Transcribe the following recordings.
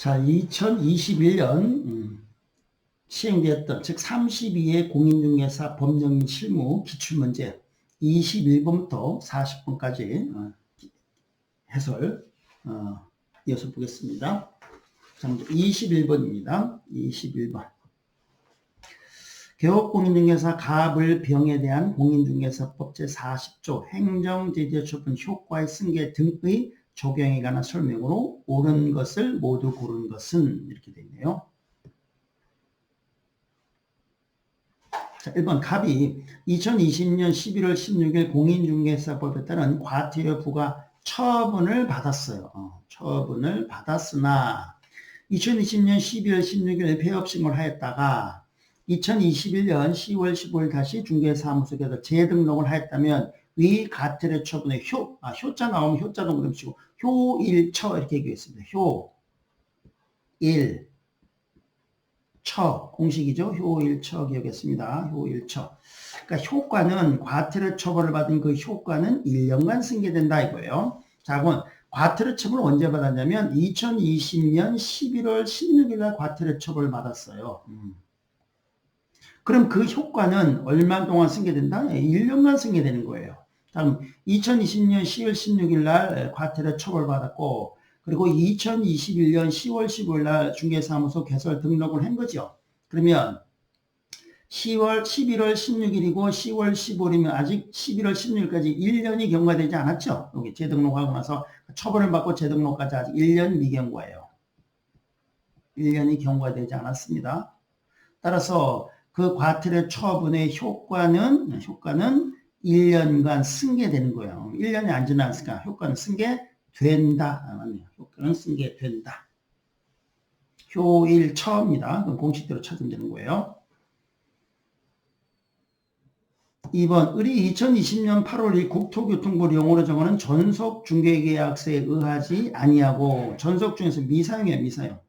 자, 2021년 시행되었던 즉 32회 공인중개사 법령 실무 기출문제 21번부터 40번까지 해설 이어서 보겠습니다. 자, 먼저 21번입니다. 21번. 개업공인중개사 가불병에 대한 공인중개사법 제40조 행정제재처분 효과의 승계 등의 적용에 관한 설명으로 옳은 것을 모두 고른 것은 이렇게 되어 있네요. 자, 1번 갑이 2020년 11월 16일 공인중개사법에 따른 과태료 부과 처분을 받았어요. 처분을 받았으나 2020년 12월 16일 폐업신고를 하였다가 2021년 10월 15일 다시 중개사무소에서 재등록을 하였다면 위 과태료 처분의 효자 나오면 효자도 그러시고 효일처 이렇게 얘기했습니다. 효일처 공식이죠. 효일처 기억했습니다. 효일처. 그러니까 효과는 과태료 처벌을 받은 그 효과는 1년간 승계된다 이거예요. 자, 그럼 과태료 처벌을 언제 받았냐면 2020년 11월 16일 날 과태료 처벌을 받았어요. 그럼 그 효과는 얼마 동안 승계된다? 1년간 승계되는 거예요. 다음 2020년 10월 16일 날 과태료 처벌받았고 그리고 2021년 10월 15일 날 중개사무소 개설 등록을 한 거죠. 그러면 11월 16일이고 10월 15일이면 아직 11월 16일까지 1년이 경과되지 않았죠. 여기 재등록하고 나서 처벌을 받고 재등록까지 아직 1년 미경과예요. 1년이 경과되지 않았습니다. 따라서 그 과태료 처분의 효과는 1년간 승계되는 거예요. 1년이 안 지났으니까 효과는 승계된다. 맞네요. 효과는 승계된다. 효일처입니다. 그럼 공식대로 찾으면 되는 거예요. 2번 을이 2020년 8월 2일 국토교통부 용어로 정하는 전속중개계약서에 의하지 아니하고 전속 중에서 미사용이에요.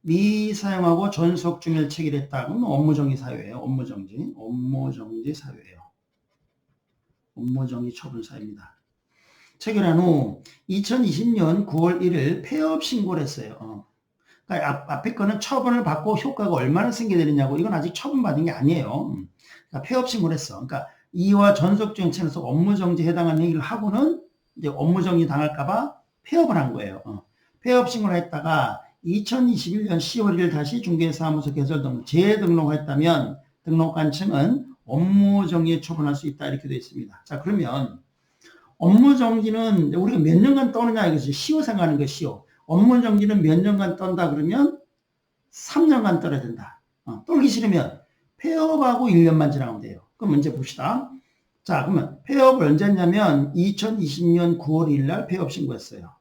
미사용하고 전속 중일 체결했다. 그럼 업무정지 사유예요. 업무정지 사유예요. 업무정지 처분 사유입니다. 체결한 후 2020년 9월 1일 폐업 신고를 했어요. 그러니까 앞에 거는 처분을 받고 효과가 얼마나 승계되느냐고 이건 아직 처분받은 게 아니에요. 그러니까 폐업 신고를 했어. 그러니까 이와 전속 중일 체결해서 업무정지에 해당하는 얘기를 하고는 이제 업무정지 당할까봐 폐업을 한 거예요. 폐업 신고를 했다가 2021년 10월 1일 다시 중개사무소 개설 등록 재등록을 했다면 등록관청은 업무정지에 처분할 수 있다 이렇게 되어 있습니다. 자, 그러면 업무정지는 우리가 몇 년간 떠느냐 이것이 쉬워 생각하는 게 쉬워. 업무정지는 몇 년간 떤다 그러면 3년간 떠야 된다. 떨기 싫으면 폐업하고 1년만 지나면 돼요. 그럼 문제 봅시다. 자, 그러면 폐업을 언제 했냐면 2020년 9월 1일 날 폐업 신고했어요.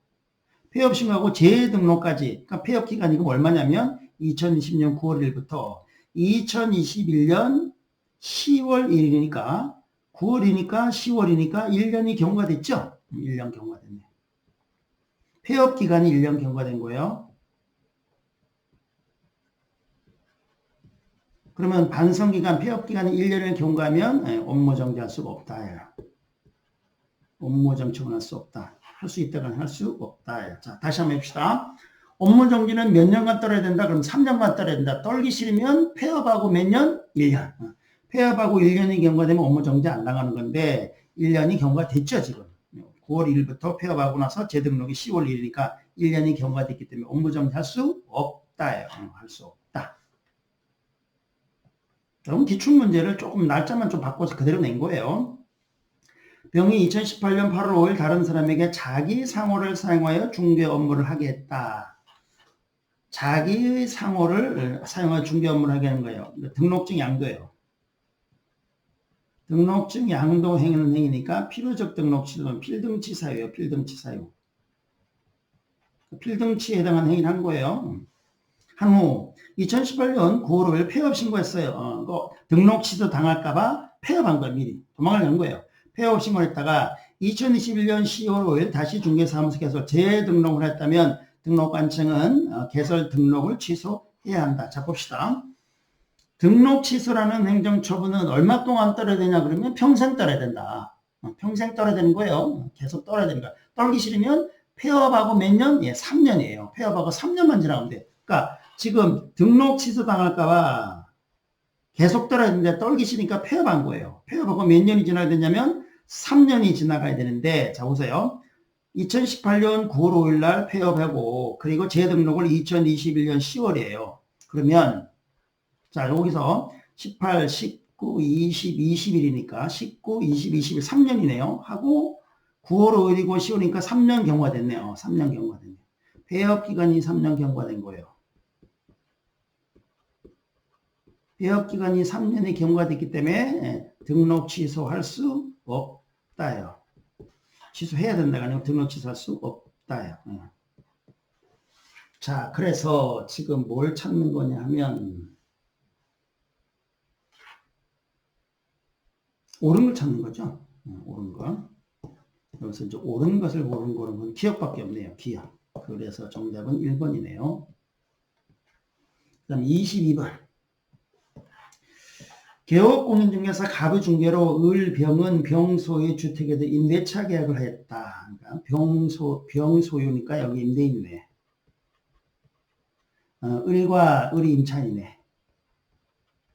폐업 신고하고 재등록까지, 그러니까 폐업 기간이 그럼 얼마냐면 2020년 9월 1일부터 2021년 10월 1일이니까 9월이니까 10월이니까 1년이 경과됐죠? 1년 경과됐네. 폐업 기간이 1년 경과된 거예요. 그러면 반성기간, 폐업 기간이 1년을 경과하면 업무정지할 수가 없다. 업무정지 처분할 수 없다. 할 수 있다고는 할 수 없다. 자, 다시 한번 해봅시다. 업무정지는 몇 년간 떨어야 된다? 그럼 3년간 떨어야 된다. 떨기 싫으면 폐업하고 몇 년? 1년. 폐업하고 1년이 경과되면 업무정지 안 나가는 건데 1년이 경과됐죠, 지금. 9월 1일부터 폐업하고 나서 재등록이 10월 1일이니까 1년이 경과됐기 때문에 업무정지 할 수 없다예요. 할 수 없다. 그럼 기출문제를 조금 날짜만 좀 바꿔서 그대로 낸 거예요. 병이 2018년 8월 5일 다른 사람에게 자기 상호를 사용하여 중개 업무를 하게 했다. 자기의 상호를 사용하여 중개 업무를 하게 하는 거예요. 등록증 양도예요. 등록증 양도 행위는 행위니까 필요적 등록치는 필등치 사유예요. 필등치 사유. 필등치에 해당하는 행위를 한 거예요. 한 후 2018년 9월 5일 폐업 신고했어요. 등록 취소 당할까봐 폐업한 거예요. 미리 도망을 낸 거예요. 폐업 신고를 했다가 2021년 10월 5일 다시 중개사무소 개설 재등록을 했다면 등록관청은 개설 등록을 취소해야 한다. 자, 봅시다. 등록 취소라는 행정처분은 얼마 동안 떨어야 되냐 그러면 평생 떨어야 된다. 평생 떨어야 되는 거예요. 계속 떨어야 되는 거야. 떨기 싫으면 폐업하고 몇 년? 예, 3년이에요. 폐업하고 3년만 지나면 돼. 그러니까 지금 등록 취소 당할까봐 계속 떨어지는데 떨기 싫으니까 폐업한 거예요. 폐업하고 몇 년이 지나야 되냐면 3년이 지나가야 되는데, 자, 보세요. 2018년 9월 5일 날 폐업하고, 그리고 재등록을 2021년 10월이에요. 그러면, 자, 여기서 18, 19, 20, 21이니까 19, 20, 21, 3년이네요. 하고, 9월 5일이고 10월이니까 3년 경과가 됐네요. 3년 경과가 됐네요. 폐업 기간이 3년 경과가 된 거예요. 폐업 기간이 3년이 경과가 됐기 때문에 등록 취소할 수 없다요. 취소해야 된다가 아니고 등록 취소할 수 없다요. 자, 그래서 지금 뭘 찾는 거냐 하면 옳은 걸 찾는 거죠. 옳은 거. 여기서 이제 옳은 것을 고르는 건 기억밖에 없네요. 기억. 그래서 정답은 1번이네요. 그 다음 22번. 개업공인중개사 갑의중개로 을병은 병소의 주택에 대해 임대차 계약을 했다. 그러니까 병소유니까 여기 임대인이네. 을과 을이 임차인이네.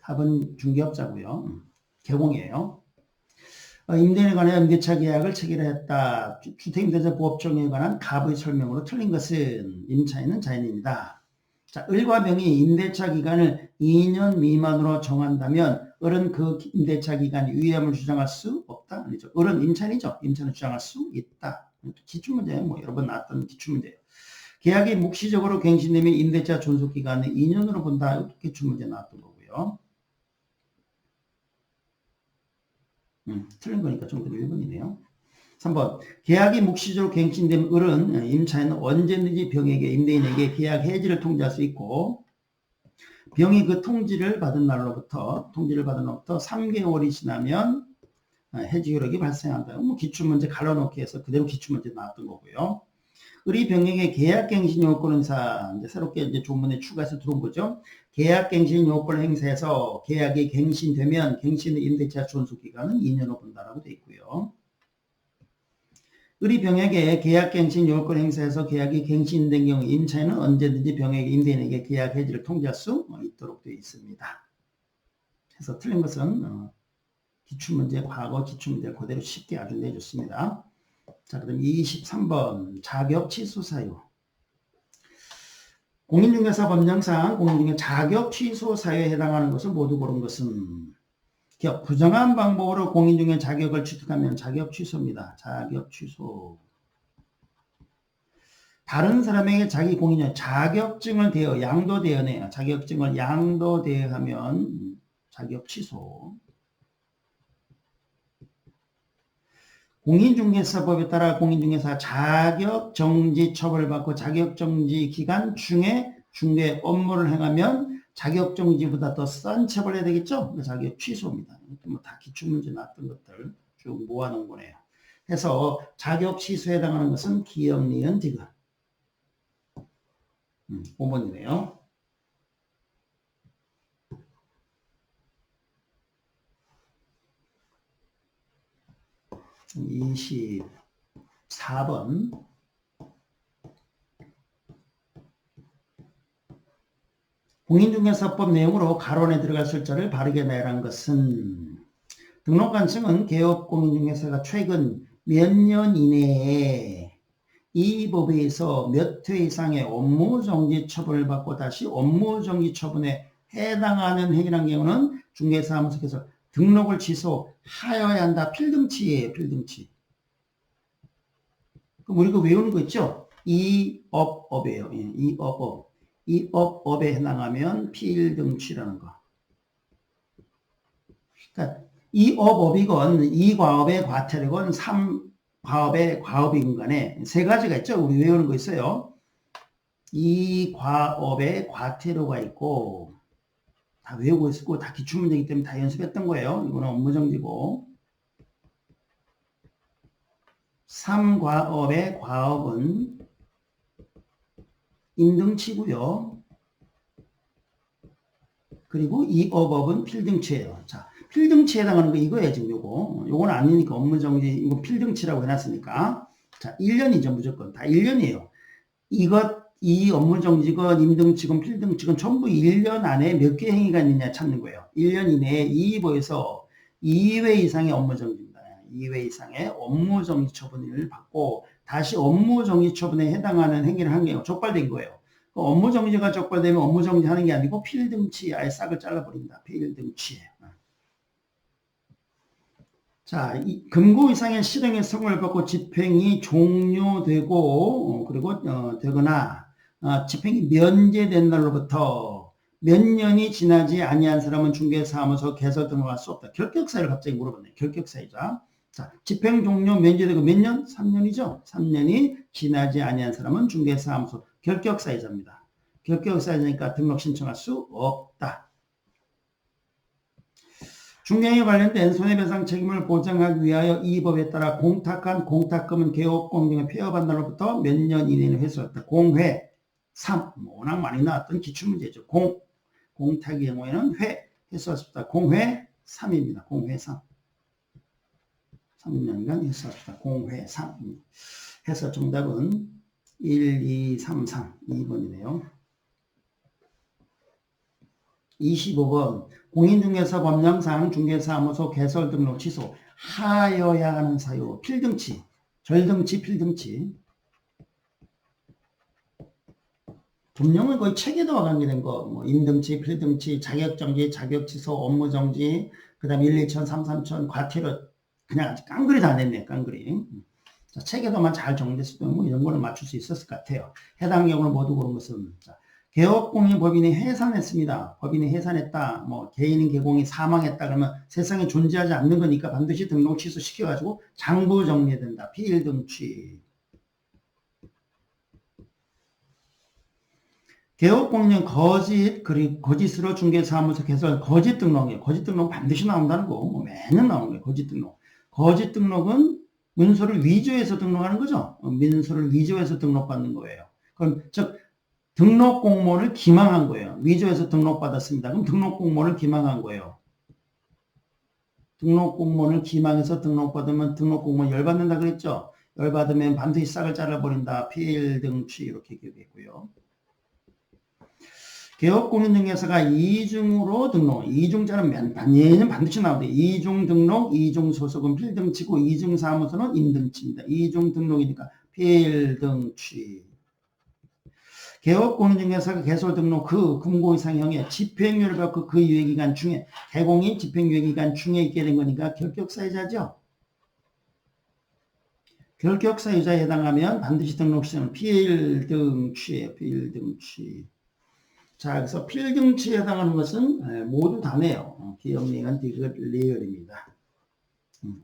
갑은 중개업자고요. 개공이에요. 임대인에 관한 임대차 계약을 체결했다. 주택임대차 보호법정에 관한 갑의 설명으로 틀린 것은 임차인은 자연입니다. 자, 을과 병이 임대차 기간을 2년 미만으로 정한다면 을은 그 임대차 기간 유예함을 주장할 수 없다. 아니죠. 을은 임차인이죠. 임차인을 주장할 수 있다. 기출문제, 뭐 여러 번 나왔던 기출문제예요. 계약이 묵시적으로 갱신되면 임대차 존속 기간을 2년으로 본다. 기출문제 나왔던 거고요. 틀린 거니까 정답 1번이네요. 3번. 계약이 묵시적으로 갱신된 을은 임차인은 언제든지 병에게 임대인에게 계약 해지를 통지할 수 있고 병이 그 통지를 받은 날로부터 3개월이 지나면 해지 효력이 발생한다. 뭐 기출문제 갈라놓기 해서 그대로 기출문제 나왔던 거고요. 을이 병에게 계약갱신 요건 행사, 이제 새롭게 이제 조문에 추가해서 들어온 거죠. 계약갱신 요건 행사에서 계약이 갱신되면 갱신 임대차 존속기간은 2년으로 본다라고 되어 있고요. 을이 병에게 계약갱신 요건 행사에서 계약이 갱신된 경우 임차인은 언제든지 병에게 임대인에게 계약 해지를 통지할 수 있도록 되어 있습니다. 그래서 틀린 것은 기출문제, 과거 기출문제 그대로 쉽게 아주 내줬습니다. 자, 그럼 23번 자격 취소 사유. 공인중개사 법령상 공인중개 자격 취소 사유에 해당하는 것을 모두 고른 것은 부정한 방법으로 공인중개 자격을 취득하면 자격 취소입니다. 자격 취소. 다른 사람에게 자기 공인중 자격증을 대여, 양도대여네요. 자격증을 양도대여하면 자격 취소. 공인중개사법에 따라 공인중개사 자격정지 처벌받고 자격정지 기간 중에 중개 업무를 행하면 자격정지보다 더 싼 처벌을 해야 되겠죠? 자격 취소입니다. 뭐 다 기출문제 나왔던 것들 쭉 모아놓은 거네요. 해서 자격 취소에 해당하는 것은 기역, 니은, 디귿. 5번이네요. 24번. 공인중개사법 내용으로 가론에 들어갈 sul자를 바르게 내란 것은 등록관청은 개업공인중개사가 최근 몇 년 이내에 이 법에 의해서 몇 회 이상의 업무정지 처분을 받고 다시 업무정지 처분에 해당하는 행위란 경우는 중개사무소에서 등록을 취소하여야 한다. 필등치예요. 필등치. 그럼 우리가 외우는 거 있죠? 이업업이에요. 이업업. 이업업에 해당하면 필등치라는 거. 그러니까 이업업이건 이과업의 과태료건 3과업의 과업이건 간에 세 가지가 있죠. 우리 외우는 거 있어요. 이과업의 과태료가 있고 다 외우고 있었고 다 기출문제이기 때문에 다 연습했던 거예요. 이거는 업무정지고 3과업의 과업은 임등치고요. 그리고 이업업은 필등치예요. 자, 필등치에 해당하는 거 이거예요. 지금 요거는 아니니까 업무정지 이거 필등치라고 해놨으니까 자, 1년이죠, 무조건. 다 1년이에요. 이 업무정지건, 임등치건, 필등치건 전부 1년 안에 몇 개 행위가 있느냐 찾는 거예요. 1년 이내에 이의보에서 2회 이상의 업무정지입니다. 2회 이상의 업무정지 처분을 받고 다시 업무정지 처분에 해당하는 행위를 한 게 적발된 거예요. 업무정지가 적발되면 업무정지 하는 게 아니고 필등치 아예 싹을 잘라버립니다. 필등치. 자, 금고 이상의 실행의 성을 받고 집행이 종료되고 그리고 되거나 집행이 면제된 날로부터 몇 년이 지나지 아니한 사람은 중개사무소 개설 등록할 수 없다. 결격사유를 갑자기 물어봤네요. 결격사유자. 자, 집행 종료 면제되고 몇 년? 3년이죠. 3년이 지나지 아니한 사람은 중개사무소 결격사유자입니다. 결격사유자니까 등록 신청할 수 없다. 중개행위에 관련된 손해배상 책임을 보장하기 위하여 이 법에 따라 공탁한 공탁금은 개업공 등의 폐업한 날로부터 몇 년 이내는 회수했다. 공회 3. 워낙 많이 나왔던 기출문제죠. 공탁의 경우에는 회수할 수 없다. 공회 3입니다. 공회 3. 3년간 회수할 수 없다. 공회 3. 해서 정답은 1, 2, 3, 3. 2번이네요. 25번 공인중개사 법령상 중개사무소 개설 등록 취소 하여야 하는 사유 필등치 절등치 필등치 법령은 거의 체계도와 관계된 거 뭐 임등치 필등치 자격정지 자격취소 업무정지 그 다음 1, 2천 3, 3천 과태료 그냥 아직 깡그리 다 냈네 깡그리. 자, 체계도만 잘 정리됐으면 뭐 이런 거는 맞출 수 있었을 것 같아요. 해당 경우는 모두 그런 것은 자, 개업공인 법인이 해산했습니다. 법인이 해산했다. 뭐 개인인 개공이 사망했다. 그러면 세상에 존재하지 않는 거니까 반드시 등록 취소시켜가지고 장부 정리된다. 필등취. 개업공인 거짓으로 중개사무소 개설 거짓 등록이에요. 거짓 등록 반드시 나온다는 거. 뭐 매년 나오는 거예요. 거짓 등록. 거짓 등록은 문서를 위조해서 등록하는 거죠. 민서를 위조해서 등록받는 거예요. 그럼 즉 등록 공모를 기망한 거예요. 위조해서 등록받았습니다. 그럼 등록 공모를 기망한 거예요. 등록 공모를 기망해서 등록받으면 등록 공모 열받는다 그랬죠. 열받으면 반드시 싹을 잘라버린다. 필등취 이렇게 기억했고요. 개업공인중개사가 이중으로 등록, 이중자는 얘는 반드시 나오는데 이중 등록, 이중 소속은 필등치고 이중 사무소는 임등치입니다. 이중 등록이니까 필등취. 개업공인중개사가 개설 등록 금고 이상형의 집행유예를 받고 그 유예기간 중에 개공이 집행유예기간 중에 있게 된 거니까 결격사유자죠. 결격사유자에 해당하면 반드시 등록 시에는 필등취예요. 필등취. 자, 그래서 필등취에 해당하는 것은 모두 다네요. 기업리한 디귿 리얼입니다.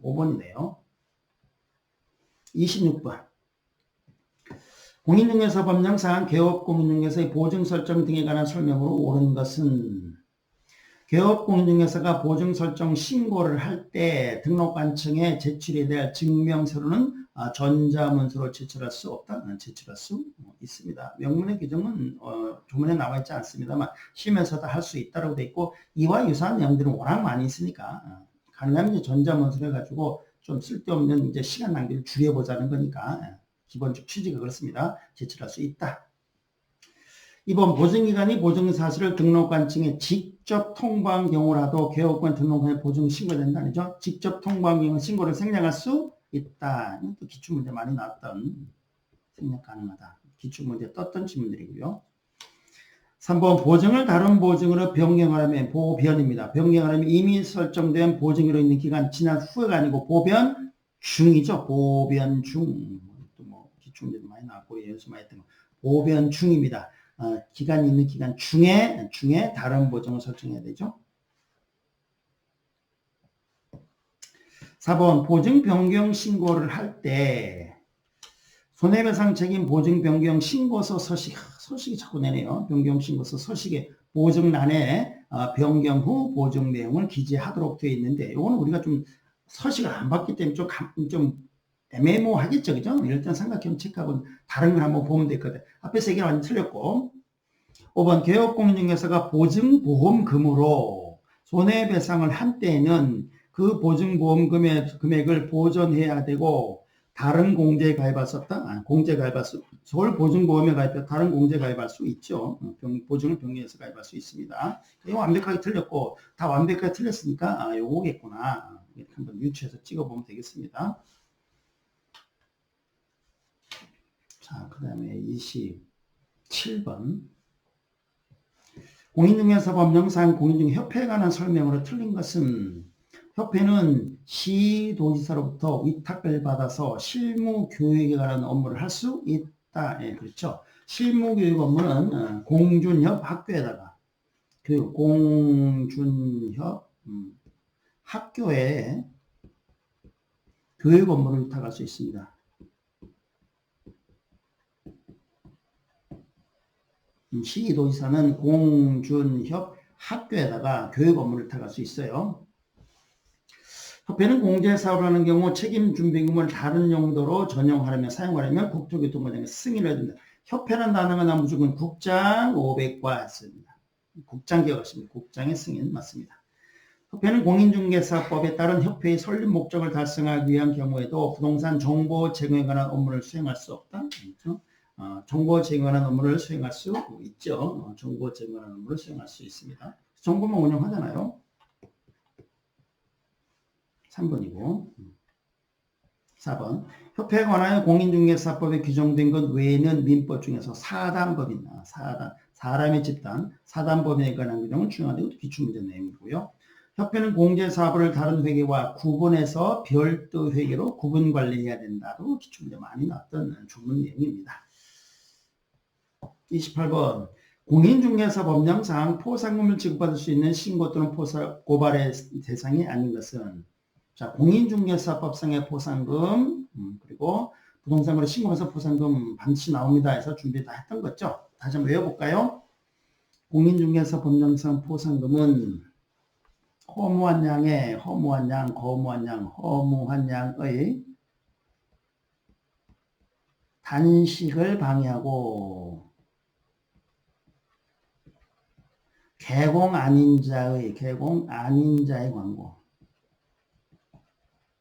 5번이네요. 26번. 공인중개사 법령상 개업공인중개사의 보증 설정 등에 관한 설명으로 옳은 것은 개업공인중개사가 보증 설정 신고를 할 때 등록관청에 제출해야 될 증명서로는 전자문서로 제출할 수 없다. 제출할 수 있습니다. 명문의 규정은 조문에 나와 있지 않습니다만 시험에서도 할 수 있다고 돼 있고 이와 유사한 내용들은 워낙 많이 있으니까 가능하면 이제 전자문서를 가지고 좀 쓸데없는 이제 시간 낭비를 줄여보자는 거니까 기본적 취지가 그렇습니다. 제출할 수 있다. 이번 보증기관이 보증사실을 등록관청에 직접 통보한 경우라도 개업권 등록관에 보증 신고된다. 아니죠? 직접 통보한 경우 신고를 생략할 수 있다. 또 기출문제 많이 나왔던 생략 가능하다. 기출문제 떴던 질문들이고요. 3번 보증을 다른 보증으로 변경하려면 보변입니다. 변경하려면 이미 설정된 보증으로 있는 기간 지난 후가 아니고 보변 중이죠. 보변 중. 또 뭐 기출문제도 많이 나왔고 연수 많이 했던 거. 보변 중입니다. 기간이 있는 기간 중에 다른 보증을 설정해야 되죠. 4번 보증 변경 신고를 할 때 손해배상 책임 보증 변경 신고서 서식이 자꾸 내네요. 변경 신고서 서식에 보증란에 변경 후 보증 내용을 기재하도록 되어 있는데 이거는 우리가 좀 서식을 안 봤기 때문에 좀 애매모호하겠죠. 그죠? 일단 삼각형 체크하고 다른 걸 한번 보면 되거든. 앞에 세 개는 완전 틀렸고 5번 개업공인중개사가 보증보험금으로 손해배상을 한 때에는 그 보증보험 금액을 보전해야 되고 다른 공제에 가입할 수 없다? 공제 가입할 수, 서울보증보험에 가입해 다른 공제 가입할 수 있죠. 보증을 병리해서 가입할 수 있습니다. 이거 완벽하게 틀렸고, 다 완벽하게 틀렸으니까, 요거겠구나. 이렇게 한번 유추해서 찍어보면 되겠습니다. 자, 그 다음에 27번. 공인중개사법령상 공인중개협회에 관한 설명으로 틀린 것은 협회는 시도지사로부터 위탁을 받아서 실무교육에 관한 업무를 할 수 있다. 예, 그렇죠. 실무교육 업무는 공준협 학교에다가 공준협 학교에 교육 업무를 위탁할 수 있습니다. 시도지사는 공준협 학교에다가 교육 업무를 위탁할 수 있어요. 협회는 공제사업을 하는 경우 책임준비금을 다른 용도로 전용하려면 사용하려면 국토교통부장에서 승인을 해야 됩니다. 협회라는 단어가 무조건 국장 500과 씁니다. 국장 기억하십니다. 국장의 승인 맞습니다. 협회는 공인중개사법에 따른 협회의 설립 목적을 달성하기 위한 경우에도 부동산 정보 제공에 관한 업무를 수행할 수 없다. 그렇죠? 정보 제공하는 업무를 수행할 수 있죠. 정보 제공하는 업무를 수행할 수 있습니다. 정보만 운영하잖아요. 3번이고 4번 협회에 관하여 공인중개사법에 규정된 것 외에는 민법 중에서 사단법이나 사람의 집단, 사단법에 관한 규정은 중요하고 기출문제 내용이고요. 협회는 공제사업을 다른 회계와 구분해서 별도 회계로 구분 관리해야 된다고 기출문제 많이 나왔던 조문 내용입니다. 28번 공인중개사 법령상 포상금을 지급받을 수 있는 신고 또는 고발의 대상이 아닌 것은 자, 공인중개사법상의 포상금 그리고 부동산거래 신고에서 포상금 반드시 나옵니다 해서 준비 다 했던 거죠. 다시 한번 외워볼까요? 공인중개사 법령상 포상금은 허무한 양의 단식을 방해하고 개공 아닌 자의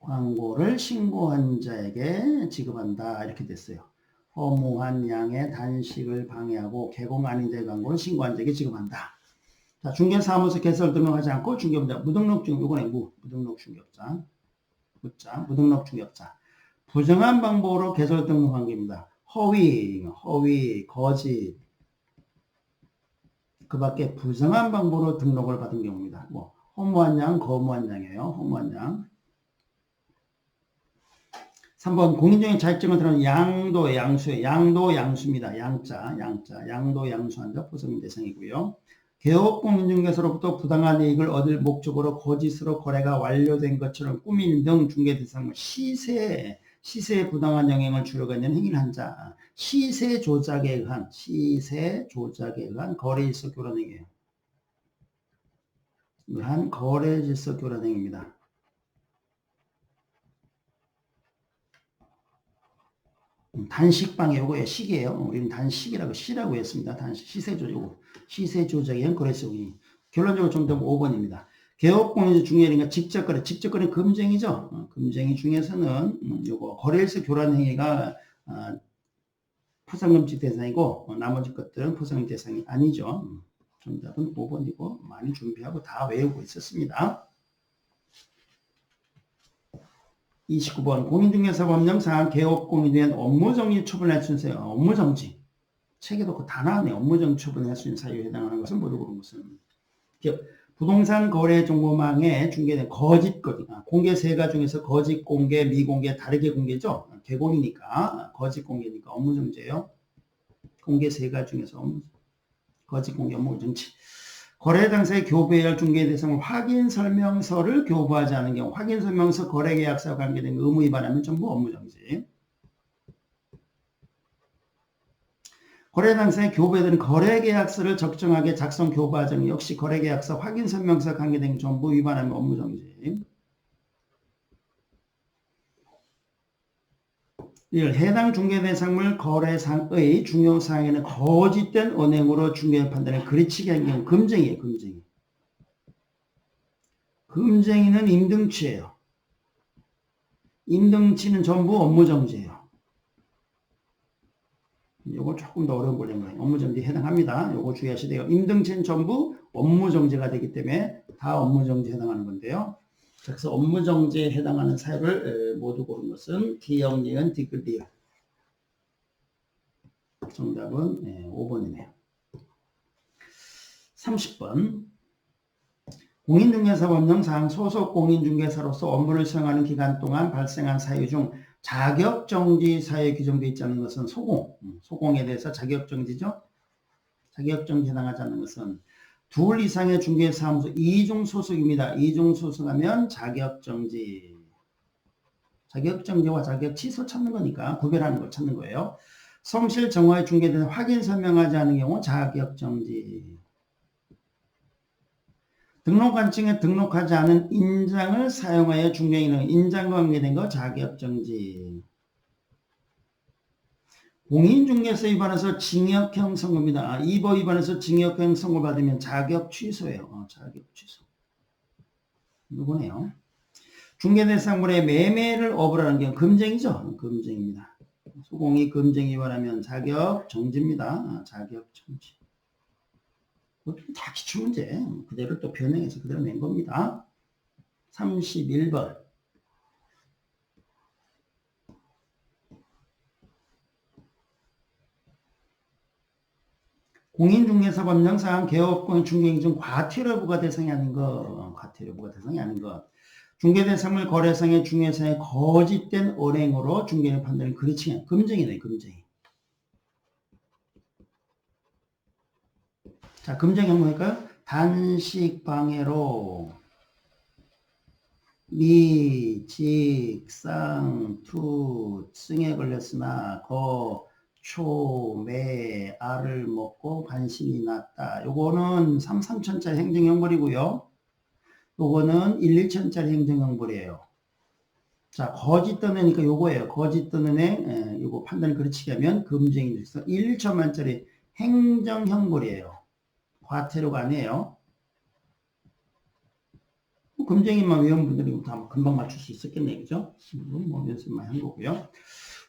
광고를 신고한 자에게 지급한다 이렇게 됐어요. 허무한 양의 단식을 방해하고 개공 아닌 자의 광고를 신고한 자에게 지급한다. 자, 중개사무소 개설 등록하지 않고 중개업자 무등록 중개업 이번에 무등록 중개업자 무등록 중개업자 부정한 방법으로 개설 등록한 겁니다. 허위, 거짓 그 밖에 부정한 방법으로 등록을 받은 경우입니다. 뭐 허무한 양, 거무한 양이에요. 허무한 양. 3번 공인중개 자격증을 드러낸 양도 양수입니다. 양도 양수한 자 포상금 대상이고요. 개업 공인중개사로부터 부당한 이익을 얻을 목적으로 거짓으로 거래가 완료된 것처럼 꾸미는 등 중개 대상물 시세에 부당한 영향을 주려고 하는 행위를 한 자, 시세 조작에 의한 거래 질서 교란 행위예요. 거래 질서 교란 행위입니다. 단식방해 요거 식이에요. 우리는 단식이라고 시라고 했습니다. 단식 시세 조작에 의한 거래 질서 행위. 결론적으로 좀 더 5번입니다. 개업공인 중요하니까 직접거래 금쟁이죠. 금쟁이 중에서는 요거 거래일수 교란 행위가 포상금지 대상이고 나머지 것들은 포상금 대상이 아니죠. 정답은 5번이고 많이 준비하고 다 외우고 있었습니다. 29번 공인중개사법령상 개업공인에 대한 업무정지 처분할 수 있는 업무정지 책에도 다 나왔네요. 업무정지 처분할 수 있는 사유에 해당하는 것은 모두 그런 것은 부동산 거래 정보망에 중개된 거짓 공개 세 가지 중에서 거짓 공개, 미공개, 다르게 공개죠. 개공이니까 거짓 공개니까 업무정지예요. 공개 세 가지 중에서 거짓 공개, 업무정지. 거래 당사의 교부해야 할 중개 대상을 확인 설명서를 교부하지 않은 경우 확인 설명서 거래 계약서와 관계된 의무 위반하면 전부 업무정지. 거래 당사에 교부해둔 거래계약서를 적정하게 작성 교부하지 않은 역시 거래계약서 확인 설명서 관계된 전부 위반하면 업무정지. 해당 중개대상물 거래상의 중요사항에는 거짓된 언행으로 중개 판단을 그르치게 한 경우 금쟁이에요. 금쟁이는 임등치예요. 임등치는 전부 업무정지예요. 요거 조금 더 어려운 걸린 거예요. 업무정지에 해당합니다. 요거 주의하셔야 돼요. 임등치는 전부 업무정지가 되기 때문에 다 업무정지에 해당하는 건데요. 그래서 업무정지에 해당하는 사유를 모두 고른 것은 기역, 니은, 디귿, 리을. 정답은 5번이네요. 30번. 공인중개사법령상 소속 공인중개사로서 업무를 수행하는 기간 동안 발생한 사유 중 자격정지 사유에 규정되어 있지 않은 것은 소공에 대해서 자격정지죠. 자격정지에 해당하지 않는 것은 둘 이상의 중개사무소 이중 소속입니다. 이중 소속하면 자격정지. 자격정지와 자격 취소 찾는 거니까 구별하는 걸 찾는 거예요. 성실 정화에 중개된 확인 설명하지 않은 경우 자격정지. 등록관청에 등록하지 않은 인장을 사용하여 중개인은 인장과 관계된 거 자격정지. 공인중개사 위반해서 징역형 선고입니다. 이 법 위반해서 징역형 선고 받으면 자격 취소예요. 자격 취소. 이거네요. 중개대상물의 매매를 업으라는 게 금쟁이죠. 금쟁입니다. 소공이 금쟁 위반하면 자격 정지입니다. 자격 정지. 다 기출문제 그대로 또 변형해서 그대로 낸 겁니다. 31번. 공인중개사법령상 개업공인 중개인 중 과태료부과 대상이 아닌 것. 과태료부가 대상이 아닌 것. 중개대상물 거래상의 중개사의 거짓된 언행으로 중개인 판단을 그르치면 금쟁이네. 금쟁이. 자, 금쟁이 뭐일까요? 단식 방해로 미, 직, 상, 투, 승에 걸렸으나 거, 초, 매, 알을 먹고 관심이 났다. 요거는 3, 3천짜리 행정형벌이고요. 요거는 1, 2천짜리 행정형벌이에요. 자, 거짓 떠내니까 요거예요. 거짓 떠내는 요거 판단을 그르치게 하면 금쟁이 돼서 1, 2천만짜리 행정형벌이에요. 과태료가 아니에요. 금쟁이만 외운 분들이 다 금방 맞출 수 있었겠네요. 그죠? 뭐 연습만 한 거고요.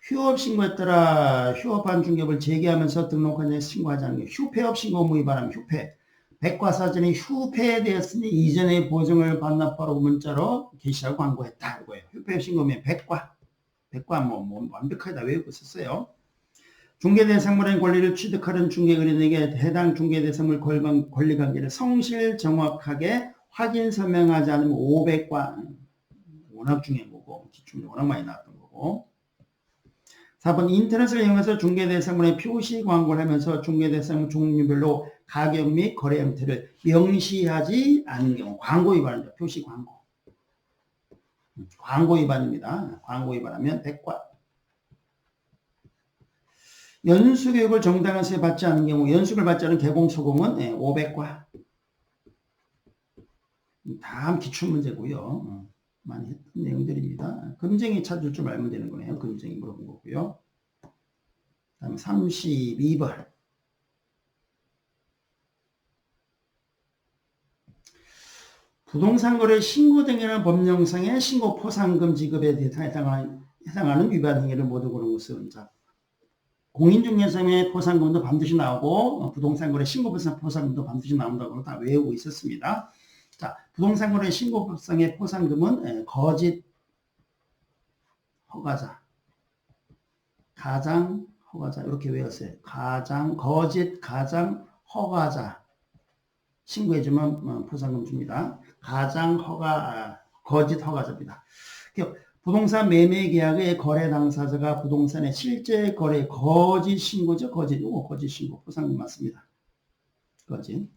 휴업 신고했더라. 휴업한 중개업을 재개하면서 등록한 자에 신고하지 않는 게 휴폐업 신고 의무 위반하면 휴폐. 백과사전에 휴폐되었으니 이전의 보증을 반납하라고 문자로 게시하고 광고했다. 이거예요. 휴폐업 신고면 백과 뭐 완벽하게 다 외우고 있었어요. 중개대상물의 권리를 취득하는 중개인에게 해당 중개대상물 권리관계를 성실 정확하게 확인 설명하지 않으면 500과 워낙 중요한 거고 기출이 워낙 많이 나왔던 거고. 4번 인터넷을 이용해서 중개대상물의 표시 광고를 하면서 중개대상물 종류별로 가격 및 거래 형태를 명시하지 않은 경우 광고 위반입니다. 표시 광고. 광고 위반입니다. 광고 위반하면 100과. 연수교육을 정당한 수에 받지 않은 경우 연수를 받지 않은 개공소공은 500과. 다음 기출문제고요. 많이 했던 내용들입니다. 금쟁이 찾을 줄 알면 되는 거네요. 금쟁이 물어본 거고요. 다음 32번. 부동산 거래 신고 등이라는 법령상의 신고 포상금 지급에 해당하는 위반 행위를 모두 고른 것은 자, 공인중개사의 포상금도 반드시 나오고 부동산 거래 신고 포상금도 반드시 나온다고 다 외우고 있었습니다. 자, 부동산 거래 신고법상의 포상금은 거짓 허가자, 가장 허가자 이렇게 외웠어요. 거짓 가장 허가자 신고해주면 포상금 줍니다. 가장 거짓 허가자입니다. 부동산 매매 계약의 거래 당사자가 부동산의 실제 거래 거짓 신고죠. 요거 거짓 신고 포상금 맞습니다. 거짓.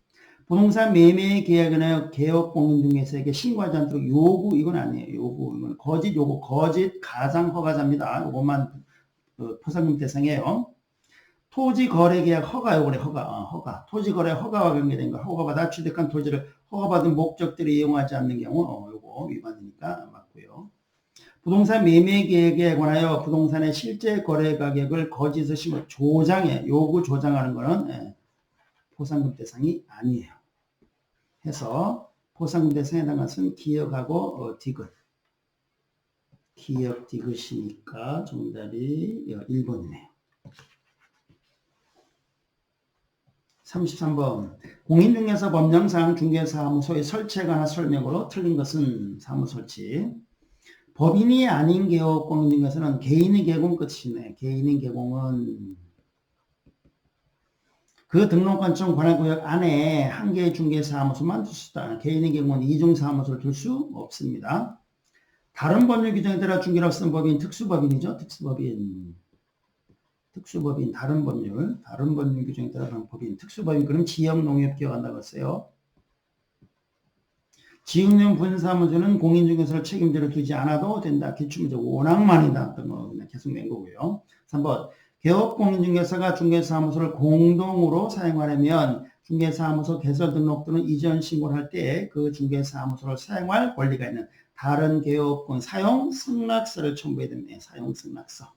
부동산 매매 계약이나 개업 공인중개사에게 신고하지 않도록 요구 이건 아니에요. 이건 거짓 가장 허가자입니다. 요것만 포상금 대상이에요. 토지 거래 계약 허가. 토지 거래 허가와 관계된 거 허가받아 취득한 토지를 허가받은 목적대로 이용하지 않는 경우 요거 위반이니까 맞고요. 부동산 매매 계획에 관하여 부동산의 실제 거래 가격을 거짓으로 신고 요구 조장하는 거는 포상금 대상이 아니에요. 해서 포상금 대상에 해당하는 것은 기역하고 디귿. 기역 디귿이니까 정답이 1번이네요. 33번. 공인중개사 법령상 중개사무소의 설치에 관한 설명으로 틀린 것은 사무설치. 법인이 아닌 개업 공인중개사는 개인의 개공 끝이네. 개인의 개공은 그 등록관청 관할구역 안에 한 개의 중개사무소만 둘 수 있다. 개인의 개공은 이중사무소를 둘 수 없습니다. 다른 법률 규정에 따라 중개라고 쓰는 법인 특수법인이죠. 특수법인, 다른 법률 규정에 따라 하는 법인, 특수법인, 그럼 지역농협기업 한다고 했어요. 지역농협 분사무소는 공인중개사를 책임자로 두지 않아도 된다. 기출문제 워낙 많이 나왔던 거 그냥 계속 낸 거고요. 3번. 개업공인중개사가 중개사무소를 공동으로 사용하려면 중개사무소 개설 등록 또는 이전 신고를 할 때 그 중개사무소를 사용할 권리가 있는 다른 개업권 사용 승낙서를 첨부해야 됩니다. 사용 승낙서.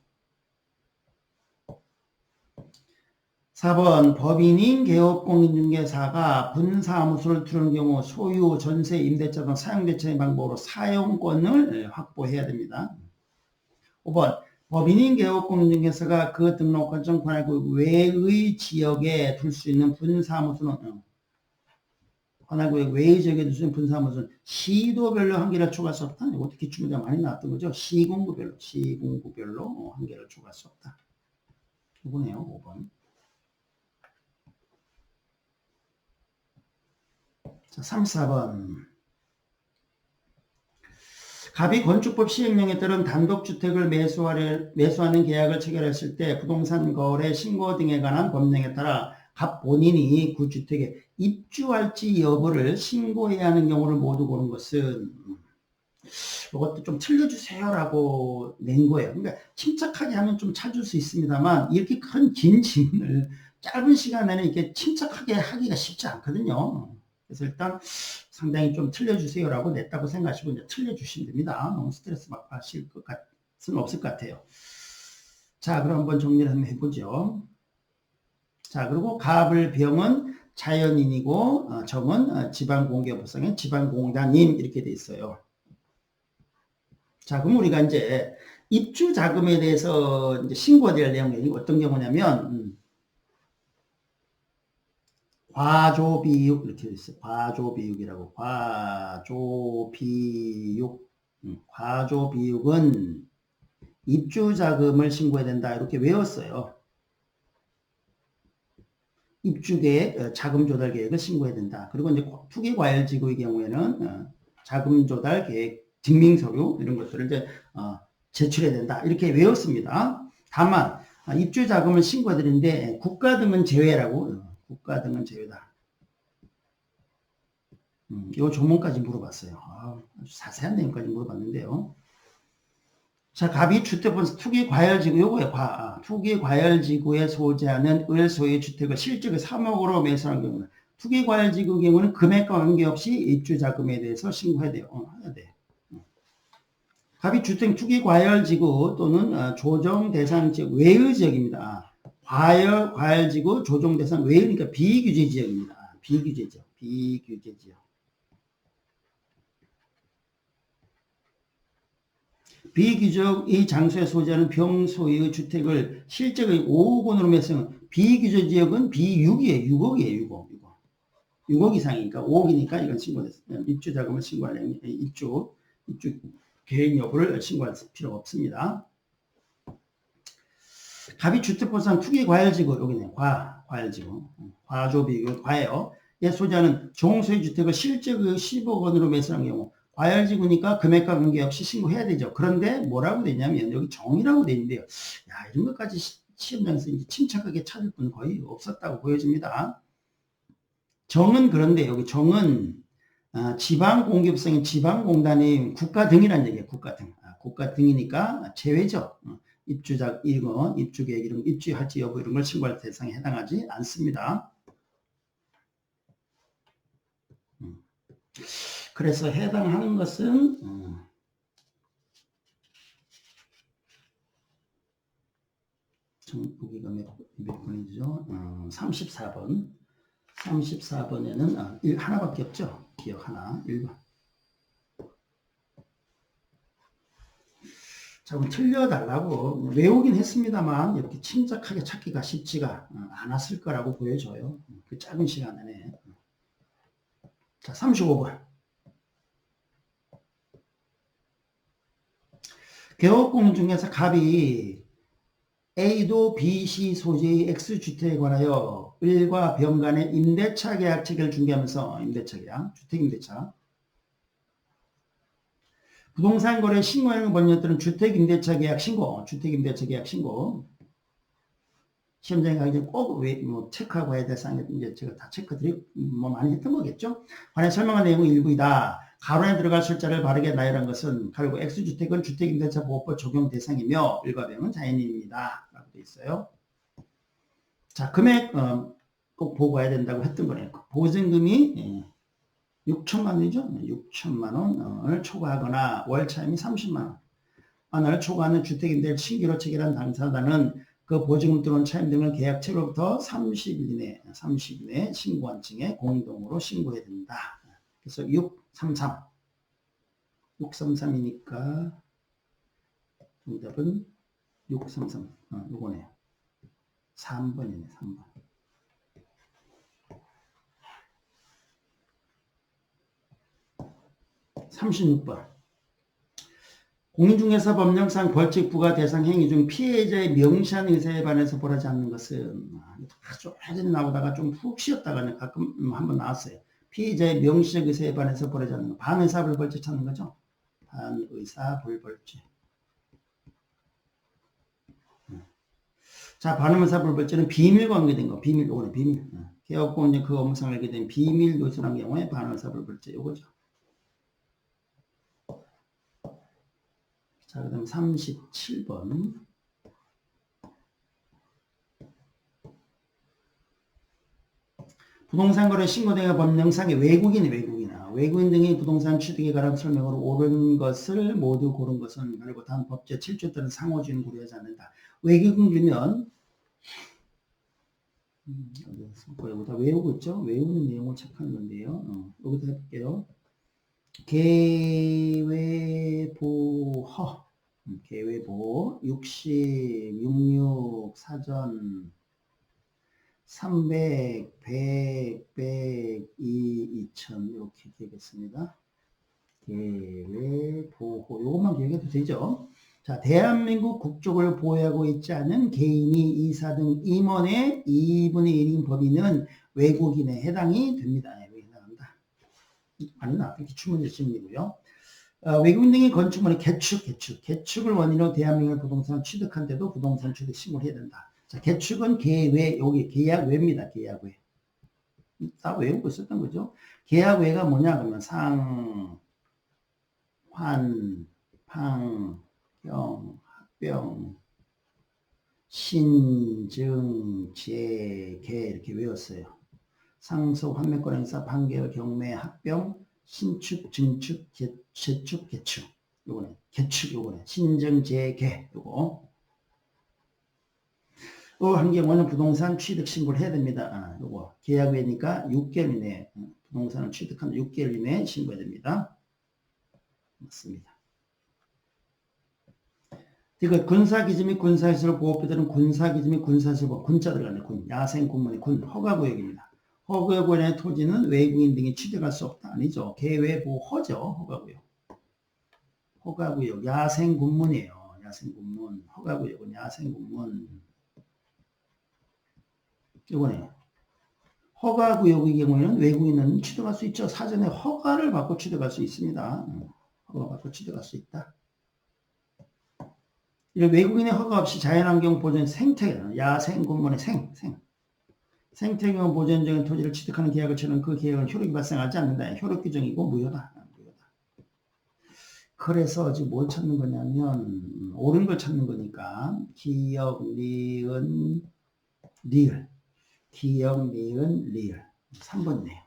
4번. 법인인 개업공인중개사가 분사무소를 두는 경우 소유, 전세, 임대차 등 사용대체의 방법으로 사용권을 확보해야 됩니다. 5번. 법인인 개업공인중개사가 그 등록관청 관할구역 외의 지역에 둘 수 있는 분사무소는 관할구역 외의 지역에 둘 수 있는 분사무소는 시도별로 한계를 초과할 수 없다. 이것도 기출문제가 많이 나왔던 거죠. 시공구별로 한계를 초과할 수 없다. 이거네요. 5번. 자, 34번. 갑이 건축법 시행령에 따른 단독주택을 매수하는 계약을 체결했을 때 부동산 거래 신고 등에 관한 법령에 따라 갑 본인이 그 주택에 입주할지 여부를 신고해야 하는 경우를 모두 고른 것은 이것도 좀 틀려주세요라고 낸 거예요. 그러니까 침착하게 하면 좀 찾을 수 있습니다만 이렇게 긴 질문을 짧은 시간 내에 이렇게 침착하게 하기가 쉽지 않거든요. 그래서 일단 상당히 좀 틀려주세요라고 냈다고 생각하시고 이제 틀려주시면 됩니다. 너무 스트레스 받고 하실 것은 없을 것 같아요. 자, 그럼 한번 정리를 한번 해보죠. 자, 그리고 갑을 병은 자연인이고 정은 지방공개업소상의 지방공단인 이렇게 돼 있어요. 자, 그럼 우리가 이제 입주 자금에 대해서 이제 신고될 내용이 어떤 경우냐면 과조비육 이렇게 있어요. 과조비육이라고. 과조비육은 입주자금을 신고해야 된다. 이렇게 외웠어요. 입주계획, 자금 조달 계획을 신고해야 된다. 그리고 이제 투기과열지구의 경우에는 자금 조달 계획, 증명서류 이런 것들을 이제 제출해야 된다. 이렇게 외웠습니다. 다만 입주 자금을 신고해야 되는데 국가 등은 제외라고. 국가 등은 제외다. 이 조문까지 물어봤어요. 아주 자세한 내용까지 물어봤는데요. 자, 갑이 주택분사 투기과열지구 요거에 투기과열지구에 소재하는 을 소유의 주택을 실적의 3억으로 매수한 경우는 투기과열지구 경우는 금액과 관계없이 입주자금에 대해서 신고해야 돼요. 해야 돼. 갑이 주택 투기과열지구 또는 조정대상지역 외의 지역입니다. 과열지구 조정대상 외의니까 비규제 지역입니다. 비규제 지역. 비규제의 장소에 소재하는 병소의 주택을 실적의 5억 원으로 매수하면 비규제 지역은 비육이에요. 6억 이상이니까 5억이니까 이건 신고됐어요. 입주 자금을 신고하려면 입주 계획 여부를 신고할 필요가 없습니다. 갑이 주택보상 투기과열지구 여기네. 과열지구 과조비율 과예요. 에 소재하는 종소의 주택을 실적의 10억 원으로 매수한 경우 과열지구니까 금액과 관계없이 신고해야 되죠. 그런데 뭐라고 되냐면 여기 정이라고 돼 있는데요. 야, 이런 것까지 시험장에서 침착하게 찾을 분 거의 없었다고 보여집니다. 정은 그런데 여기 정은 지방공기업성인 지방공단이 국가 등이라는 얘기예요. 국가 등. 국가 등이니까 제외죠. 입주자 이런 입주계획 이런 입주할지 여부 이런 걸 신고할 대상에 해당하지 않습니다. 그래서 해당하는 것은 여기가 몇 번이죠? 34번. 34번에는 하나밖에 없죠. 기억 하나. 1번. 조금 틀려달라고 외우긴 했습니다만 이렇게 침착하게 찾기가 쉽지가 않았을 거라고 보여져요. 그 짧은 시간 안에. 자, 35번. 개업공 중에서 갑이 A도 B, C 소재의 X주택에 관하여 을과 병 간의 임대차 계약 체결을 중개하면서 임대차 계약, 주택임대차 부동산 거래 신고하는 법령들은 주택임대차 계약 신고, 주택임대차 계약 신고. 시험장에 가기 전에 꼭 체크하고 해야 될 사항이 이제 제가 다 체크드리고 많이 했던 거겠죠. 관해 설명한 내용은 일부이다. 가론에 들어갈 숫자를 바르게 나열한 것은 결국 X주택은 주택임대차보호법 적용 대상이며 일과병은 자연인입니다. 라고 되어 있어요. 자, 금액 꼭 보고 가야 된다고 했던 거네요. 보증금이 6천만 원이죠. 6천만 원을 초과하거나 월차임이 30만 원을 초과하는 주택임대를 신규로 체결한 당사자는 그 보증금 또는 차임 등을 계약체로부터 30일 이내 신고한 층에 공동으로 신고해야 된다. 그래서 633이니까 정답은 633. 요거네요. 3번이네, 3번. 36번. 공인중개사 법령상 벌칙 부과 대상 행위 중 피해자의 명시한 의사에 반해서 벌하지 않는 것은 아주 오래전에 나오다가 좀 푹 쉬었다가 가끔 한번 나왔어요. 피해자의 명시적 의사에 반해서 벌하지 않는 것. 반의사 불벌죄 찾는 거죠. 반의사 불벌죄. 자, 반의사 불벌죄는 비밀 관계된 거. 비밀, 요거는 비밀. 개업고 이제 그 업무상 알게 된 비밀 누설한 경우에 반의사 불벌죄 요거죠. 자, 그 다음 37번. 부동산 거래 신고 등의 법령상의 외국인 등이 부동산 취득에 관한 설명으로 옳은 것을 모두 고른 것은 그리고 단 법제 7조 또는 상호주의는 고려하지 않는다. 외국인 그러면 여기다 외우고 있죠? 외우는 내용을 체크하는 건데요. 여기다 해볼게요. 계외보허 계외보 60, 66, 사전 300, 100, 100, 2, 2000 이렇게 기억했습니다. 계외보호 이것만 기억해도 되죠. 자, 대한민국 국적을 보유하고 있지 않은 개인이 이사 등 임원의 2분의 1인 법인은 외국인에 해당이 됩니다. 해당한다. 아니나 기출문제 심리고요. 외국인 등의 건축물의 개축을 원인으로 대한민국 부동산 취득한 때도 부동산 취득 신고를 해야 된다. 자, 개축은 계외, 여기 계약외입니다. 계약외. 다 외우고 있었던 거죠. 계약외가 뭐냐 그러면 상, 환, 팡, 경, 합병, 신, 증, 재, 개 이렇게 외웠어요. 상속, 환매권 행사, 판결, 경매, 합병, 신축, 증축, 재축, 개축. 요거네. 개축 요거네. 신증, 재, 개 요거. 한 경우는 부동산 취득 신고를 해야 됩니다. 요거 계약외니까 6개월 이내에 부동산을 취득한 6개월 이내에 신고해야 됩니다. 맞습니다. 이거 군사기지 및 군사시설 보호법들은 군사기지 및 군사시설 보호 군자 들어가네. 군 야생군문의 군 허가구역입니다. 허가구역의 토지는 외국인 등이 취득할 수 없다. 아니죠. 계외보호죠. 허가구역. 허가구역 야생군문이에요. 야생군문 허가구역은 야생군문. 이거네요. 허가구역의 경우에는 외국인은 취득할 수 있죠. 사전에 허가를 받고 취득할 수 있습니다. 허가 받고 취득할 수 있다. 이런 외국인의 허가 없이 자연환경 보존 생태, 야생군문의 생태경 보존적인 토지를 취득하는 계약을 치는 그 계약은 효력이 발생하지 않는다. 효력 규정이고 무효다. 그래서 지금 뭘 찾는 거냐면 옳은 걸 찾는 거니까 기역, 니은, 리을. 기역, 니은, 리을. 3번이네요.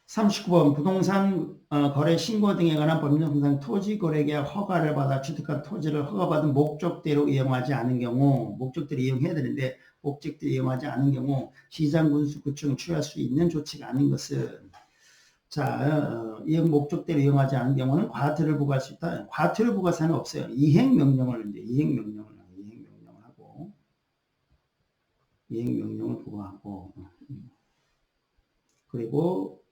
39번 부동산 거래 신고 등에 관한 법령상 토지거래계약 허가를 받아 취득한 토지를 허가받은 목적대로 이용하지 않은 경우 목적대로 이용해야 되는데 목적대로 이용하지 않은 경우 시장군수구청 취할 수 있는 조치가 아닌 것은 자, 이행 목적대로 이용하지 않은 경우는 과태료를 부과할 수 있다. 과태료 부과 사항은 없어요. 이행명령을 이행명령을 부과하고, 그리고,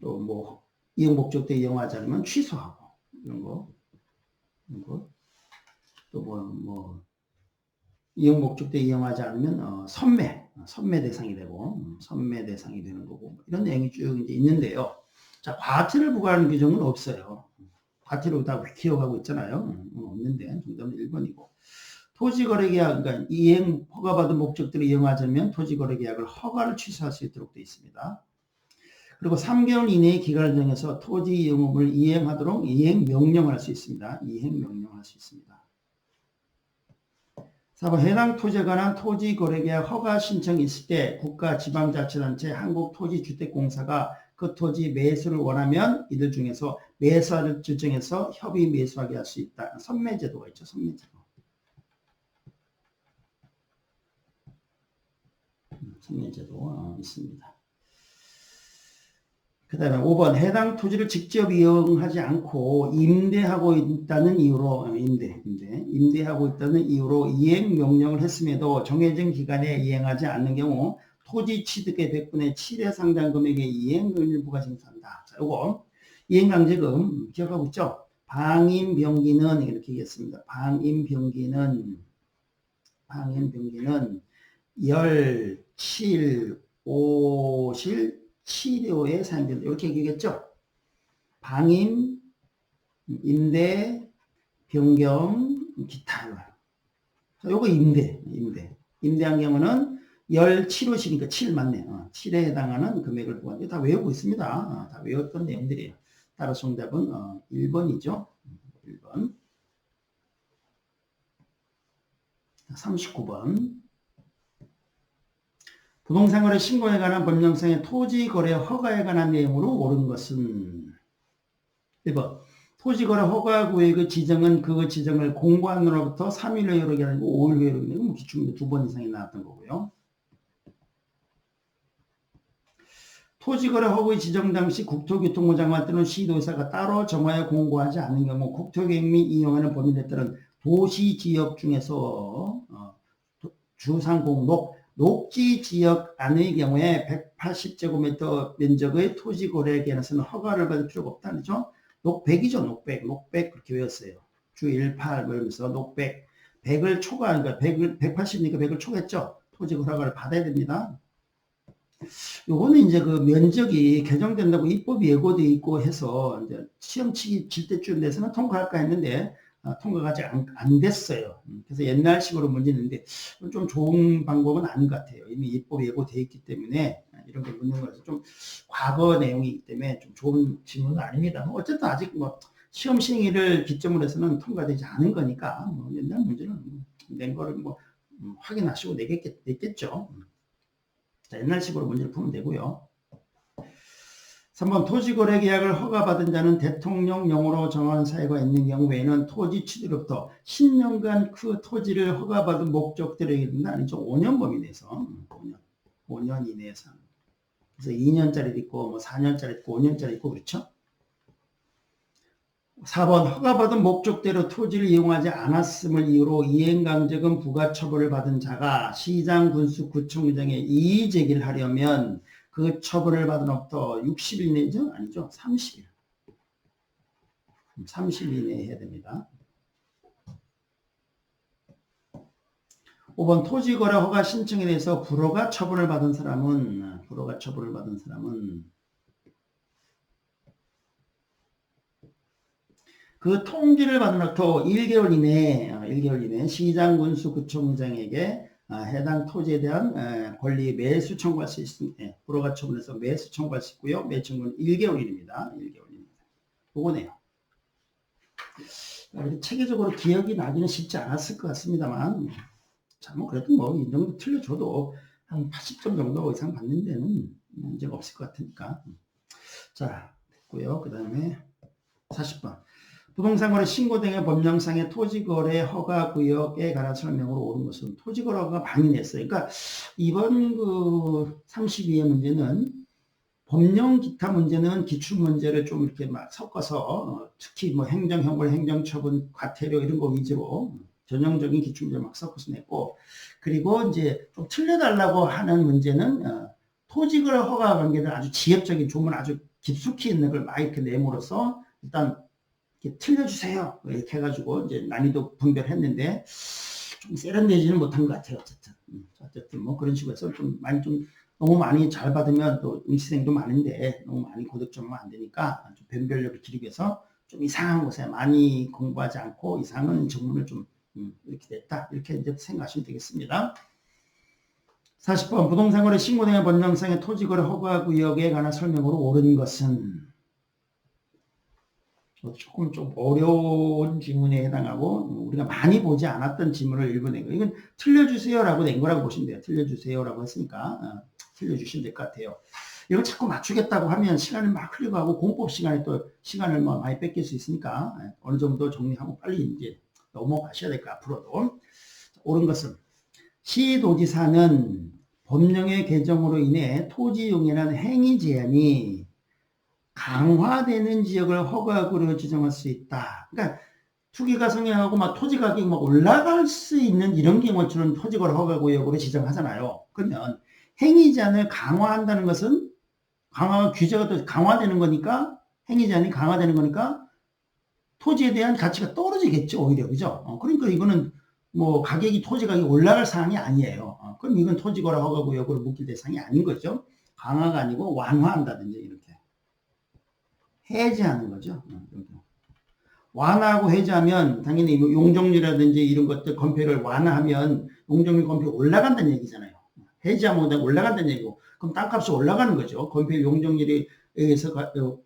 또 뭐, 이행 목적대로 이용하지 않으면 취소하고, 이런 거. 또 이용 목적대로 이용하지 않으면 선매 대상이 되고 선매 대상이 되는 거고 이런 내용이 쭉 이제 있는데요. 자, 과태료를 부과하는 규정은 없어요. 과태료 다 기억하고 있잖아요. 없는데 정답은 1번이고. 토지거래계약, 그러니까 이행 허가받은 목적대로 이용하자면 토지거래계약을 허가를 취소할 수 있도록 되어 있습니다. 그리고 3개월 이내의 기간을 정해서 토지 이용업을 이행하도록 이행명령을 할 수 있습니다. 이행명령을 할 수 있습니다. 4번 해당 토지에 관한 토지거래계약 허가 신청이 있을 때 국가지방자치단체 한국토지주택공사가 그 토지 매수를 원하면 이들 중에서 매수를 결정해서 협의 매수하게 할 수 있다. 선매제도가 있죠. 선매제도. 선매제도 있습니다. 그 다음에 5번 해당 토지를 직접 이용하지 않고 임대하고 있다는 이유로 임대하고 있다는 이유로 이행 명령을 했음에도 정해진 기간에 이행하지 않는 경우 토지 취득의 100분의 7의 상당 금액의 이행금을 부과징수한다. 자, 요거 이행강제금 기억하고 있죠? 방임병기는 이렇게 얘기했습니다. 방임병기는 열, 7, 5실 치료에 사용된다. 이렇게 얘기했죠. 방임, 임대, 변경, 기타. 자, 요거 임대한 경우는 열 7호시니까 7 맞네. 7에 해당하는 금액을 부과한다. 다 외우고 있습니다. 다 외웠던 내용들이에요. 따라서 정답은 1번이죠. 1번. 39번. 부동산거래 신고에 관한 법령상의 토지거래 허가에 관한 내용으로 옳은 것은 1번 토지거래 허가구역의 지정은 그 지정을 공고한 날로부터 3일 후에 이루게 아니고 5일 후에 이루게 되고 기준으로 2번 이상이 나왔던 거고요. 토지거래 허가의 지정 당시 국토교통부 장관 또는 시도의사가 따로 정하여 공고하지 않은 경우 국토계획 및 이용하는 범위에 따른 도시지역 중에서 주상공록 녹지 지역 안의 경우에 180제곱미터 면적의 토지 거래에게서는 허가를 받을 필요가 없다는 거죠. 녹백이죠. 녹백 그렇게 외웠어요. 주 18 외우면서 녹백 100을 초과, 그러니까 180이니까 100을 초과했죠. 토지 허가를 받아야 됩니다. 요거는 이제 그 면적이 개정된다고 입법이 예고돼 있고 해서 이제 시험 치기 질 때쯤 돼서는 통과할까 했는데 통과가 아직 안 됐어요. 그래서 옛날식으로 문제는데 좀 좋은 방법은 아닌 것 같아요. 이미 입법 예고돼 있기 때문에 이런 걸 묻는 거라서 좀 과거 내용이기 때문에 좀 좋은 질문은 아닙니다. 어쨌든 아직 뭐 시험 시행일을 기점으로 해서는 통과되지 않은 거니까 뭐 옛날 문제는 낸 거를 뭐 확인하시고 내겠죠. 자, 옛날식으로 문제를 풀면 되고요. 3번 토지거래 계약을 허가받은 자는 대통령령으로 정한 사유가 있는 경우 외에는 토지 취득으로부터 10년간 그 토지를 허가받은 목적대로 이른다. 아니죠. 5년 범위 내에서 5년 이내에서. 그래서 2년짜리도 있고 뭐 4년짜리 있고 5년짜리 있고 그렇죠. 4번 허가받은 목적대로 토지를 이용하지 않았음을 이유로 이행강제금 부과처벌을 받은 자가 시장, 군수, 구청장에 이의 제기를 하려면 그 처벌을 받은 후부터 60일 내죠? 아니죠. 30일. 30일 이내에 해야 됩니다. 5번 토지거래 허가 신청에 대해서 불허가 처벌을 받은 사람은 그 통지를 받은 후부터 1개월 이내 시장, 군수, 구청장에게 해당 토지에 대한 권리 매수 청구할 수 있습니다. 불허가 처분해서 매수 청구할 수 있고요. 매청구는 1개월입니다. 1개월입니다. 요거네요. 체계적으로 기억이 나기는 쉽지 않았을 것 같습니다만 자, 뭐 그래도 뭐 이 정도 틀려줘도 한 80점 정도 이상 받는 데는 문제가 없을 것 같으니까. 자, 됐고요. 그 다음에 40번. 부동산거래 신고 등의 법령상의 토지거래 허가구역에 관한 설명으로 옳은 것은 토지거래가 많이 냈어요. 그러니까 이번 그 32의 문제는 법령 기타 문제는 기출 문제를 좀 이렇게 막 섞어서 특히 뭐 행정형벌, 행정처분, 과태료 이런 거 위주로 전형적인 기출 문제 막 섞어서 냈고, 그리고 이제 좀 틀려달라고 하는 문제는 토지거래 허가 관계된 아주 지엽적인 조문 아주 깊숙이 있는 걸 막 이렇게 내므로써 일단 이렇게 틀려주세요 이렇게 해가지고 이제 난이도 분별했는데 좀 세련되지는 못한 것 같아요. 어쨌든 뭐 그런 식으로 해서 좀 많이 좀 너무 많이 잘 받으면 또 응시생도 많은데 너무 많이 고득점하면 안 되니까 좀 변별력을 기르기 위해서 좀 이상한 곳에 많이 공부하지 않고 이상한 정문을 좀 이렇게 냈다 이렇게 이제 생각하시면 되겠습니다. 40번 부동산거래 신고등의 법령상의 토지거래 허가구역에 관한 설명으로 옳은 것은 조금 좀 어려운 지문에 해당하고 우리가 많이 보지 않았던 지문을 일부 낸 거. 이건 틀려주세요라고 낸 거라고 보시면 돼요. 틀려주세요라고 했으니까 틀려주시면 될 것 같아요. 이거 자꾸 맞추겠다고 하면 시간을 막 흘려가고 공법 시간에 또 시간을 뭐 많이 뺏길 수 있으니까 어느 정도 정리하고 빨리 이제 넘어가셔야 될 거 앞으로도. 옳은 것은 시도지사는 법령의 개정으로 인해 토지용이라는 행위 제한이 강화되는 지역을 허가구로 지정할 수 있다. 그러니까 투기가 성행하고 막 토지 가격이 막 올라갈 수 있는 이런 경우처럼 토지거래 허가구역으로 지정하잖아요. 그러면 행위 제한을 강화한다는 것은 규제가 또 강화되는 거니까 행위 제한이 강화되는 거니까 토지에 대한 가치가 떨어지겠죠, 오히려. 그죠? 그러니까 이거는 뭐 토지 가격이 올라갈 사항이 아니에요. 그럼 이건 토지거래 허가구역으로 묶일 대상이 아닌 거죠. 강화가 아니고 완화한다든지 이렇게. 해제하는 거죠. 완화하고 해제하면 당연히 용적률이라든지 이런 것들 건폐를 완화하면 용적률 건폐 올라간다는 얘기잖아요. 해제하면 올라간다는 얘기고 그럼 땅값이 올라가는 거죠. 건폐 용적률이 의해서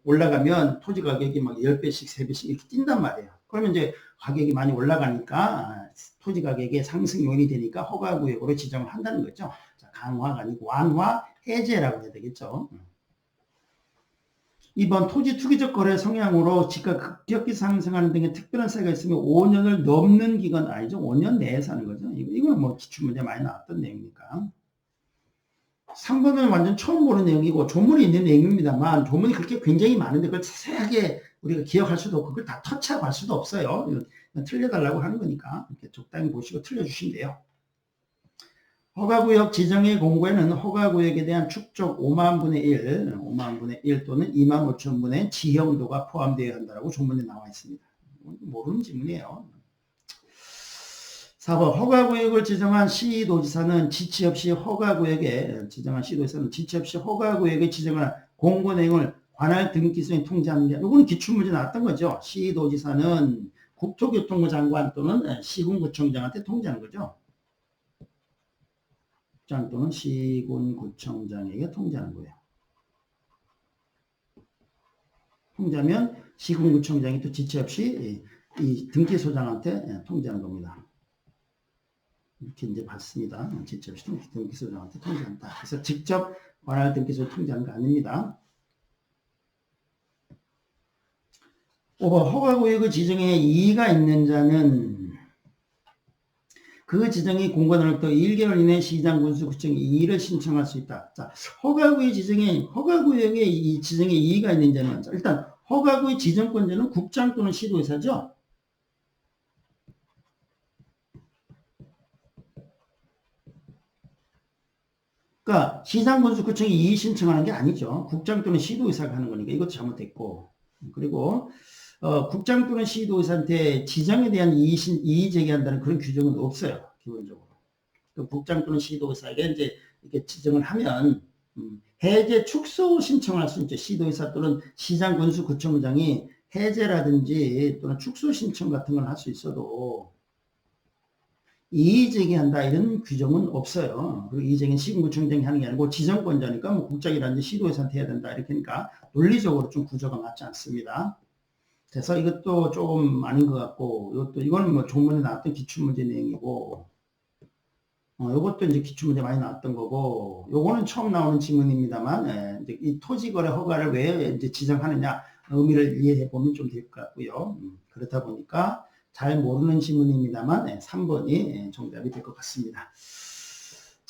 올라가면 토지 가격이 막 10배씩 3배씩 이렇게 뛴단 말이에요. 그러면 이제 가격이 많이 올라가니까 토지 가격의 상승 요인이 되니까 허가구역으로 지정을 한다는 거죠. 자, 강화가 아니고 완화, 해제라고 해야 되겠죠. 2번 토지 투기적 거래 성향으로 지가 급격히 상승하는 등의 특별한 사유가 있으면 5년을 넘는 기간 아니죠. 5년 내에 사는 거죠. 이거는 뭐 기출문제 많이 나왔던 내용이니까. 3번은 완전 처음 보는 내용이고 조문이 있는 내용입니다만 조문이 그렇게 굉장히 많은데 그걸 자세하게 우리가 기억할 수도 없고 그걸 다 터치하고 할 수도 없어요. 이건 틀려달라고 하는 거니까 이렇게 적당히 보시고 틀려주시면 돼요. 허가구역 지정의 공고에는 허가구역에 대한 축적 5만 분의 1, 5만 분의 1 또는 2만 5천 분의 지형도가 포함되어야 한다고 조문에 나와 있습니다. 모르는 질문이에요. 4번 허가구역을 지정한 시도지사는 지체 없이 허가구역에 지정한 공고 내용을 관할 등기소에 통지하는 게 이거는 기출문제 나왔던 거죠. 시도지사는 국토교통부 장관 또는 시군구청장한테 통지하는 거죠. 또는 시군구청장에게 통지하는 거예요. 통지하면 시군구청장이 또 지체 없이 이 등기소장한테 통지하는 겁니다. 이렇게 이제 봤습니다. 지체 없이 등기소장한테 통지한다. 그래서 직접 관할 등기소에 통지하는 거 아닙니다. 5번 허가구역의 지정에 이의가 있는 자는 그 지정이 공고날로부터 1개월 이내 시장 군수구청에 이의를 신청할 수 있다. 자, 허가구역 허가구역의 이 지정에 이의가 있는 자는 일단 허가구역 지정권자는 국장 또는 시도의사죠. 그러니까 시장 군수구청에 이의 신청하는 게 아니죠. 국장 또는 시도의사가 하는 거니까 이것도 잘못됐고 그리고 국장 또는 시도의사한테 지정에 대한 이의 제기한다는 그런 규정은 없어요. 기본적으로. 국장 또는 시도의사에게 이제 이렇게 지정을 하면 해제 축소 신청을 할 수 있죠. 시도의사 또는 시장 군수구청장이 해제라든지 또는 축소 신청 같은 걸 할 수 있어도 이의 제기한다 이런 규정은 없어요. 그리고 이의 제기는 시군구청장이 하는 게 아니고 지정권자니까 뭐 국장이라든지 시도의사한테 해야 된다 이렇게 하니까 논리적으로 좀 구조가 맞지 않습니다. 그래서 이것도 조금 아닌 것 같고, 이거는 뭐 조문에 나왔던 기출문제 내용이고, 요것도 이제 기출문제 많이 나왔던 거고, 요거는 처음 나오는 지문입니다만, 이제 이 토지거래 허가를 왜 이제 지정하느냐, 의미를 이해해 보면 좀 될 것 같고요. 그렇다 보니까 잘 모르는 지문입니다만, 3번이 정답이 될 것 같습니다.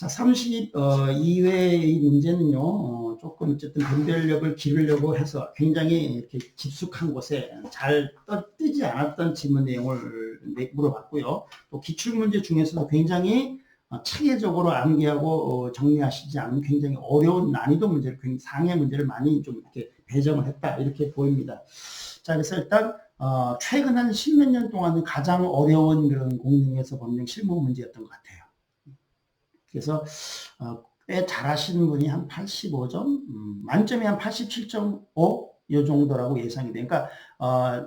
자, 32회의 문제는요, 조금 어쨌든 변별력을 기르려고 해서 굉장히 이렇게 깊숙한 곳에 잘 뜨지 않았던 질문 내용을 물어봤고요. 또 기출문제 중에서도 굉장히 체계적으로 암기하고 정리하시지 않은 굉장히 어려운 난이도 문제를, 상해 문제를 많이 좀 이렇게 배정을 했다. 이렇게 보입니다. 자, 그래서 일단, 최근 한 10몇 년 동안 가장 어려운 그런 공룡에서 법령 실무 문제였던 것 같아요. 그래서 꽤 잘하시는 분이 한 85점, 만점이 한 87.5 요 정도라고 예상이 돼요. 그러니까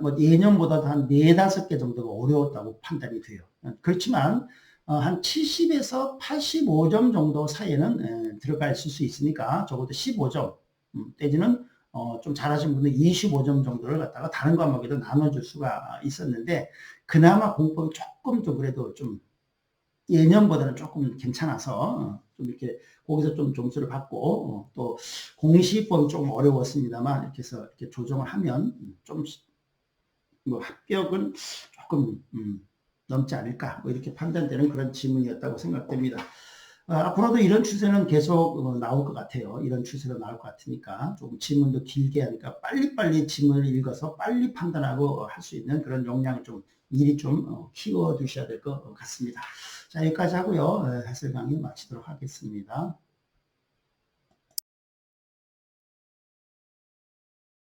뭐 예년보다 한 4-5개 정도가 어려웠다고 판단이 돼요. 그렇지만 한 70에서 85점 정도 사이에는 들어가 있을 수 있으니까 적어도 15점 내지는 좀 잘하신 분은 25점 정도를 갖다가 다른 과목에도 나눠줄 수가 있었는데 그나마 공법이 조금 좀 그래도 좀 예년보다는 조금 괜찮아서 좀 이렇게 거기서 좀 점수를 받고 또 공시법이 조금 어려웠습니다만 이렇게 해서 이렇게 조정을 하면 좀 뭐 합격은 조금 넘지 않을까 뭐 이렇게 판단되는 그런 질문이었다고 생각됩니다. 앞으로도 이런 추세는 계속 나올 것 같아요. 이런 추세로 나올 것 같으니까 조금 질문도 길게 하니까 빨리빨리 질문을 읽어서 빨리 판단하고 할 수 있는 그런 역량을 좀 미리 좀 키워 두셔야 될 것 같습니다. 자, 여기까지 하고요. 해설 강의 마치도록 하겠습니다.